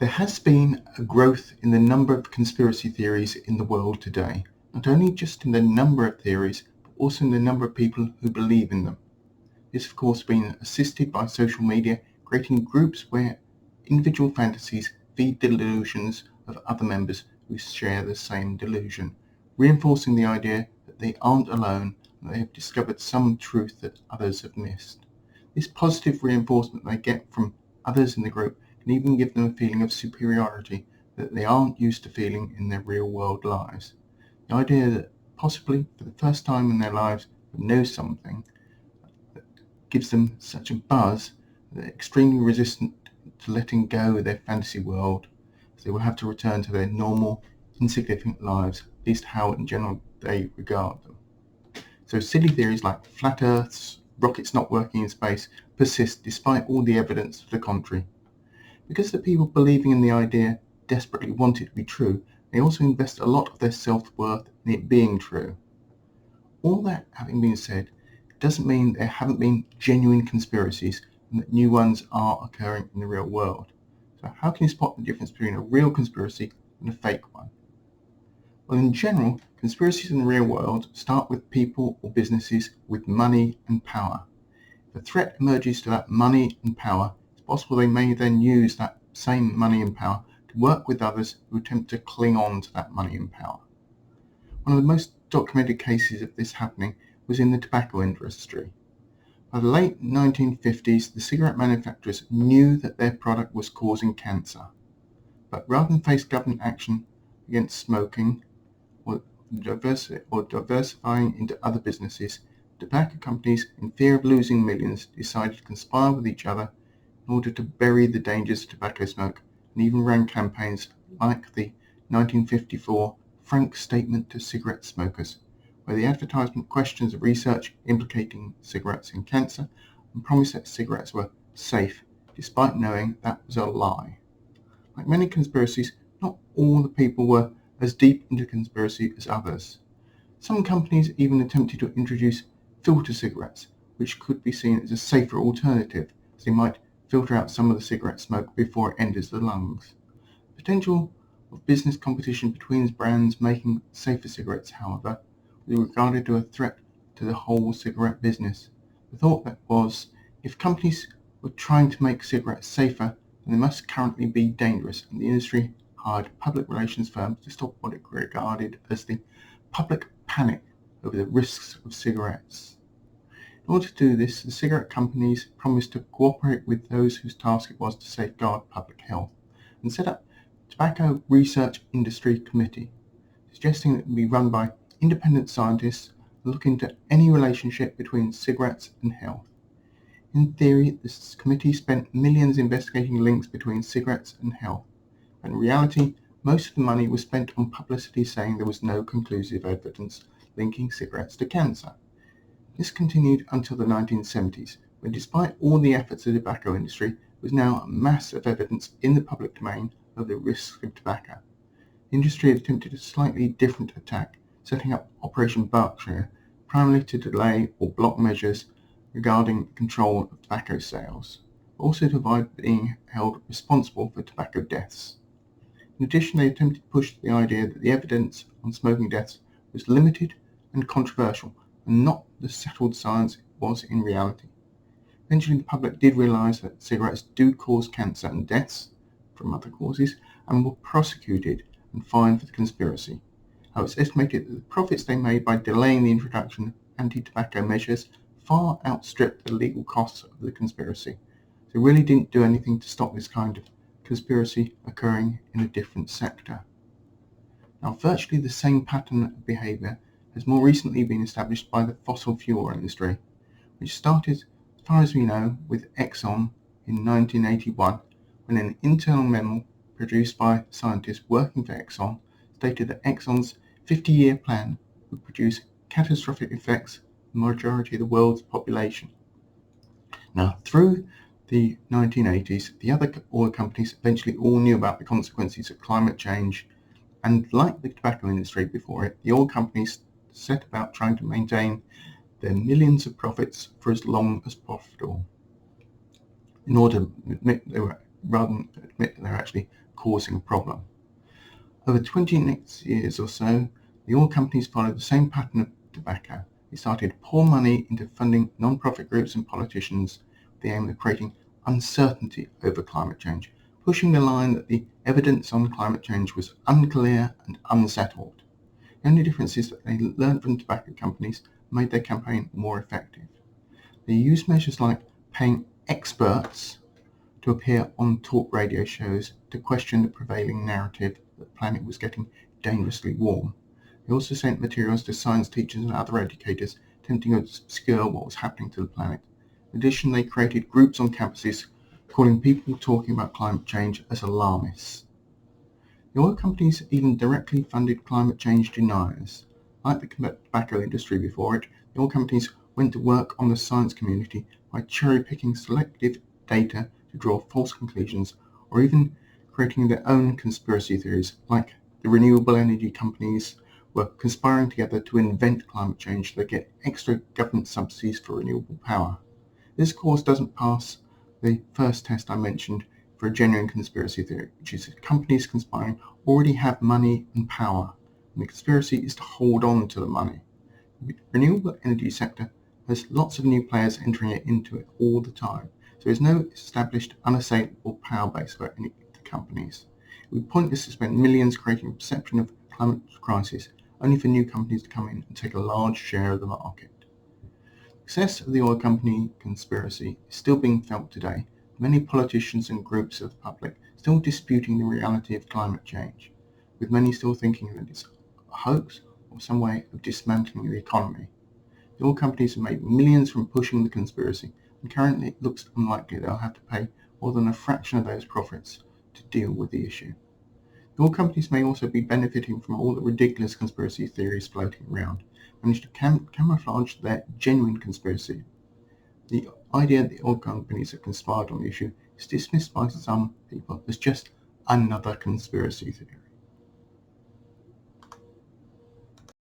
There has been a growth in the number of conspiracy theories in the world today, not only just in the number of theories, but also in the number of people who believe in them. This, of course, been assisted by social media, creating groups where individual fantasies feed the delusions of other members who share the same delusion, reinforcing the idea that they aren't alone and they have discovered some truth that others have missed. This positive reinforcement they get from others in the group can even give them a feeling of superiority that they aren't used to feeling in their real-world lives. The idea that possibly for the first time in their lives they know something that gives them such a buzz that they're extremely resistant to letting go of their fantasy world, as they will have to return to their normal, insignificant lives, at least how in general they regard them. So silly theories like flat earths, rockets not working in space, persist despite all the evidence to the contrary. Because the people believing in the idea desperately want it to be true, they also invest a lot of their self-worth in it being true. All that having been said, it doesn't mean there haven't been genuine conspiracies and that new ones are occurring in the real world. So how can you spot the difference between a real conspiracy and a fake one? Well, in general, conspiracies in the real world start with people or businesses with money and power. If a threat emerges to that money and power, it's possible they may then use that same money and power to work with others who attempt to cling on to that money and power. One of the most documented cases of this happening was in the tobacco industry. By the late 1950s, the cigarette manufacturers knew that their product was causing cancer. But rather than face government action against smoking or diversifying into other businesses, tobacco companies, in fear of losing millions, decided to conspire with each other in order to bury the dangers of tobacco smoke, and even ran campaigns like the 1954 Frank Statement to Cigarette Smokers, where the advertisement questions of research implicating cigarettes in cancer and promised that cigarettes were safe, despite knowing that was a lie. Like many conspiracies, not all the people were as deep into conspiracy as others. Some companies even attempted to introduce filter cigarettes, which could be seen as a safer alternative, as they might filter out some of the cigarette smoke before it enters the lungs. The potential of business competition between brands making safer cigarettes, however, was regarded as a threat to the whole cigarette business. The thought that was, if companies were trying to make cigarettes safer, then they must currently be dangerous, and the industry hired public relations firms to stop what it regarded as the public panic over the risks of cigarettes. In order to do this, the cigarette companies promised to cooperate with those whose task it was to safeguard public health, and set up a Tobacco Research Industry Committee, suggesting that it would be run by independent scientists and look into any relationship between cigarettes and health. In theory, this committee spent millions investigating links between cigarettes and health, but in reality, most of the money was spent on publicity saying there was no conclusive evidence linking cigarettes to cancer. This continued until the 1970s, when despite all the efforts of the tobacco industry, there was now a mass of evidence in the public domain of the risks of tobacco. The industry had attempted a slightly different attack, setting up Operation Berkshire, primarily to delay or block measures regarding control of tobacco sales, but also to avoid being held responsible for tobacco deaths. In addition, they attempted to push the idea that the evidence on smoking deaths was limited and controversial, and not the settled science it was in reality. Eventually, the public did realise that cigarettes do cause cancer and deaths from other causes, and were prosecuted and fined for the conspiracy. How it's estimated that the profits they made by delaying the introduction of anti-tobacco measures far outstripped the legal costs of the conspiracy. They really didn't do anything to stop this kind of conspiracy occurring in a different sector. Now, virtually the same pattern of behaviour has more recently been established by the fossil fuel industry, which started, as far as we know, with Exxon in 1981, when an internal memo produced by scientists working for Exxon stated that Exxon's 50-year plan would produce catastrophic effects on the majority of the world's population. Now, through the 1980s, the other oil companies eventually all knew about the consequences of climate change, and like the tobacco industry before it, the oil companies set about trying to maintain their millions of profits for as long as possible. In order to admit they were rather than admit that they're actually causing a problem. Over 20 next years or so, the oil companies followed the same pattern of tobacco. They started to pour money into funding non-profit groups and politicians with the aim of creating uncertainty over climate change, pushing the line that the evidence on climate change was unclear and unsettled. The only difference is that they learned from tobacco companies and made their campaign more effective. They used measures like paying experts to appear on talk radio shows to question the prevailing narrative that the planet was getting dangerously warm. They also sent materials to science teachers and other educators attempting to obscure what was happening to the planet. In addition, they created groups on campuses calling people talking about climate change as alarmists. The oil companies even directly funded climate change deniers. Like the tobacco industry before it, the oil companies went to work on the science community by cherry-picking selective data to draw false conclusions, or even creating their own conspiracy theories, like the renewable energy companies were conspiring together to invent climate change so they get extra government subsidies for renewable power. This, of course, doesn't pass the first test I mentioned for a genuine conspiracy theory, which is that companies conspiring already have money and power, and the conspiracy is to hold on to the money. The renewable energy sector has lots of new players entering into it all the time, so there's no established unassailable power base for any of the companies. It would be pointless to spend millions creating a perception of climate crisis only for new companies to come in and take a large share of the market. The success of the oil company conspiracy is still being felt today, with many politicians and groups of the public still disputing the reality of climate change, with many still thinking that it's a hoax or some way of dismantling the economy. The oil companies have made millions from pushing the conspiracy, and currently it looks unlikely they'll have to pay more than a fraction of those profits to deal with the issue. The oil companies may also be benefiting from all the ridiculous conspiracy theories floating around, manage to camouflage their genuine conspiracy. The idea that the oil companies have conspired on the issue is dismissed by some people as just another conspiracy theory.